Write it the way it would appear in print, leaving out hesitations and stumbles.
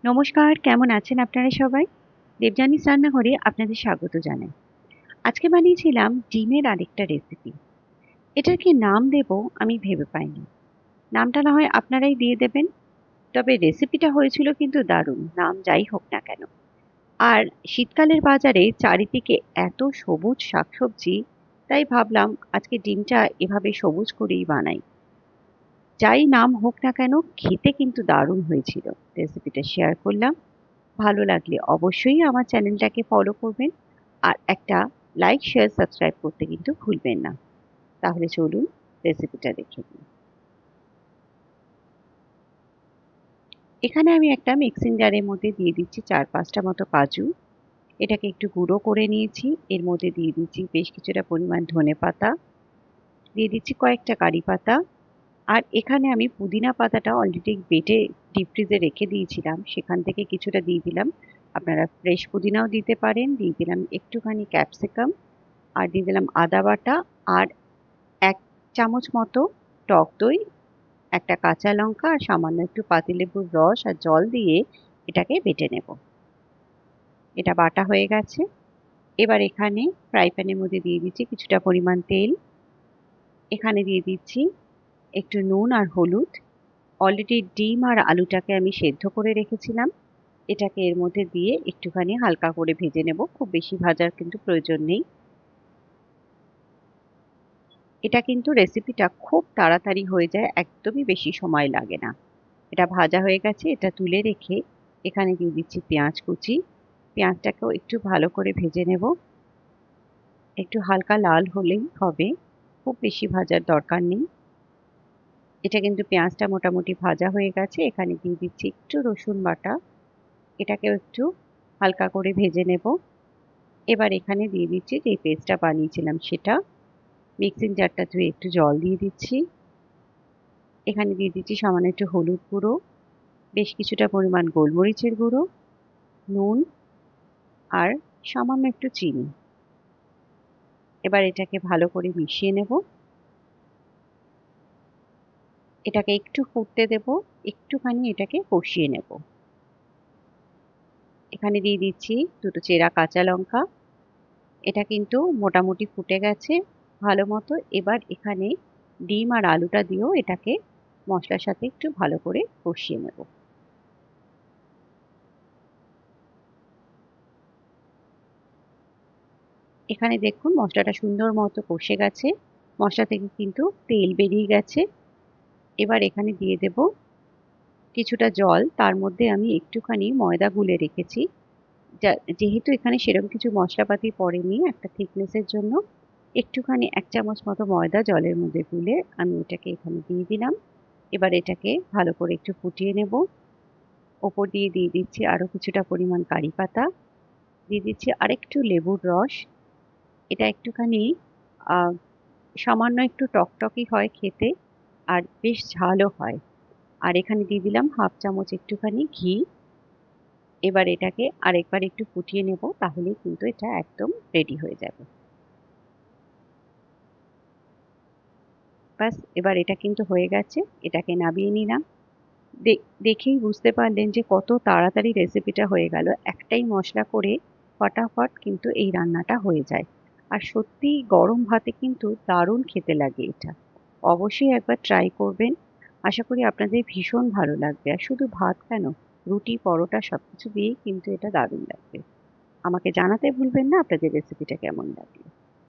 নমস্কার, কেমন আছেন আপনারা সবাই? দেবযানীস রান্নাঘরে আপনাদের স্বাগত জানাই। আজকে বানিয়েছিলাম ডিমের আরেকটা রেসিপি। এটার কি নাম দেব আমি ভেবে পাইনি। নামটা না হয় আপনারাই দিয়ে দেবেন। তবে রেসিপিটা হয়েছিল কিন্তু দারুণ, নাম যাই হোক না কেন। আর শীতকালের বাজারে চারিদিকে এত সবুজ শাকসবজি, তাই ভাবলাম আজকে ডিমটা এভাবে সবুজ করেই বানাই। যাই নাম হোক না কেন, খেতে কিন্তু দারুণ হয়েছিল। রেসিপিটা শেয়ার করলাম। ভালো লাগলে অবশ্যই আমার চ্যানেলটাকে ফলো করবেন আর একটা লাইক শেয়ার সাবস্ক্রাইব করতে কিন্তু ভুলবেন না। তাহলে চলুন রেসিপিটা দেখে নিই। এখানে আমি একটা মিক্সিং জারের মধ্যে দিয়ে দিচ্ছি 4-5টা মতো কাজু। এটাকে একটু গুঁড়ো করে নিয়েছি। এর মধ্যে দিয়ে দিচ্ছি বেশ কিছুটা পরিমাণ ধনেপাতা, দিয়ে দিচ্ছি কয়েকটা কারি পাতা, আর এখানে আমি পুদিনা পাতাটা অলরেডি বেটে ডিপ ফ্রিজে রেখে দিয়েছিলাম, সেখান থেকে কিছুটা দিয়ে দিলাম। আপনারা ফ্রেশ পুদিনাও দিতে পারেন। দিয়ে দিলাম একটুখানি ক্যাপসিকাম, আর দিয়ে দিলাম আদা বাটা, আর ১ চামচ মতো টক দই, একটা কাঁচা লঙ্কা আর সামান্য একটু পাতিলেবুর রস আর জল দিয়ে এটাকে বেটে নেব। এটা বাটা হয়ে গেছে। এবার এখানে ফ্রাই প্যানের মধ্যে দিয়ে দিচ্ছি কিছুটা পরিমাণ তেল। এখানে দিয়ে দিচ্ছি একটু নুন আর হলুদ। অলরেডি ডিম আর আলুটাকে আমি সেদ্ধ করে রেখেছিলাম। এটাকে এর মধ্যে দিয়ে একটুখানি হালকা করে ভেজে নেব। খুব বেশি ভাজার কিন্তু প্রয়োজন নেই। এটা কিন্তু রেসিপিটা খুব তাড়াতাড়ি হয়ে যায়, একদমই বেশি সময় লাগে না। এটা ভাজা হয়ে গেছে, এটা তুলে রেখে এখানে দিয়ে দিচ্ছি পেঁয়াজ কুচি। পেঁয়াজটাকেও একটু ভালো করে ভেজে নেব। একটু হালকা লাল হলেই হবে, খুব বেশি ভাজার দরকার নেই। এটা কিন্তু পেঁয়াজটা মোটামুটি ভাজা হয়ে গেছে। এখানে দিয়ে দিচ্ছি একটু রসুন বাটা। এটাকেও একটু হালকা করে ভেজে নেব। এবার এখানে দিয়ে দিচ্ছি যে পেস্টটা বানিয়েছিলাম সেটা। মিক্সিং জারটা ধুয়ে একটু জল দিয়ে দিচ্ছি। এখানে দিয়ে দিচ্ছি সামান্য একটু হলুদ গুঁড়ো, বেশ কিছুটা পরিমাণ গোলমরিচের গুঁড়ো, নুন আর সামান্য একটু চিনি। এবার এটাকে ভালো করে মিশিয়ে নেব। এটাকে একটু ফুটতে দেব, একটুখানি এটাকে কষিয়ে নেব। এখানে দিয়ে দিচ্ছি দুটো চেরা কাঁচা লঙ্কা। এটা কিন্তু মোটামুটি ফুটে গেছে ভালো মতো। এবার এখানে ডিম আর আলুটা দিয়েও এটাকে মশলার সাথে একটু ভালো করে কষিয়ে নেব। এখানে দেখুন মশলাটা সুন্দর মতো কষে গেছে। মশলা থেকে কিন্তু তেল বেরিয়ে গেছে। এবার এখানে দিয়ে দেব কিছুটা জল। তার মধ্যে আমি একটুখানি ময়দা গুলে রেখেছি। যেহেতু এখানে সেরকম কিছু মশলাপাতি পড়েনি, একটা থিকনেসের জন্য একটুখানি ১ চামচ মতো ময়দা জলের মধ্যে গুলে আমি এটাকে এখানে দিয়ে দিলাম। এবার এটাকে ভালো করে একটু ফুটিয়ে নেব। ওপর দিয়ে দিয়ে দিচ্ছি আরো কিছুটা পরিমাণ কারি পাতা, দিয়ে দিচ্ছি আরেকটু লেবুর রস। এটা একটুখানি আহ সামান্য একটু টকটকি হয় খেতে, আর বেশ ঝালও হয়। আর এখানে দিয়ে দিলাম 1/2 চামচ একটুখানি ঘি। এবার এটাকে আরেকবার একটু ফুটিয়ে নেব, তাহলেই কিন্তু এটা একদম রেডি হয়ে যাবে। ব্যাস, এবার এটা কিন্তু হয়ে গেছে। এটাকে নামিয়ে নিলাম। দেখেই বুঝতে পারলেন যে কত তাড়াতাড়ি রেসিপিটা হয়ে গেল। একটাই মশলা করে ফটাফট কিন্তু এই রান্নাটা হয়ে যায়। আর সত্যিই গরম ভাতে কিন্তু দারুণ খেতে লাগে এটা। অবশ্যই একবার ট্রাই করবেন। আশা করি আপনাদের ভীষণ ভালো লাগবে। আর শুধু ভাত কেন, রুটি, পরোটা সবকিছু দিয়েই কিন্তু এটা দারুণ লাগবে। আমাকে জানাতে ভুলবেন না আপনাদের রেসিপিটা কেমন লাগলো।